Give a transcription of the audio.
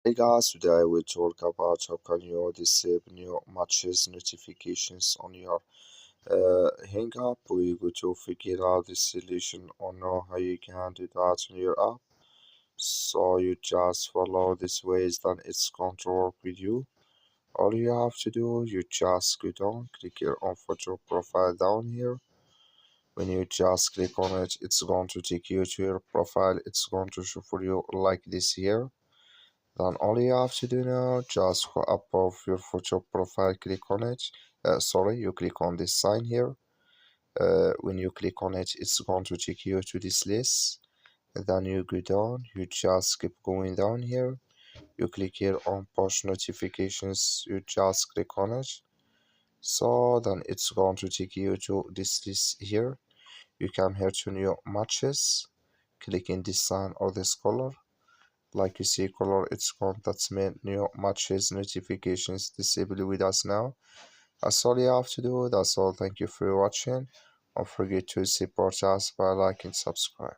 Hey guys, today we talk about how can you disable new matches notifications on your Hang app. We go to figure out the solution or know how you can do that on your app. So you just follow this ways, then it's going to work with you. All you have to do, you just go down, click your own photo profile down here. When you just click on it, it's going to take you to your profile. It's going to show for you like this here. Then all you have to do now, just go above your photo profile, click on it. Sorry, you click on this sign here. When you click on it, it's going to take you to this list. And then you go down, you just keep going down here. You click here on push notifications, you just click on it. So then it's going to take you to this list here. You come here to new matches, click in this sign or this color. Like you see color, it's gone. That's meant new matches notifications disabled with us now. That's all you have to do. That's all. Thank you for watching. Don't forget to support us by liking, subscribe.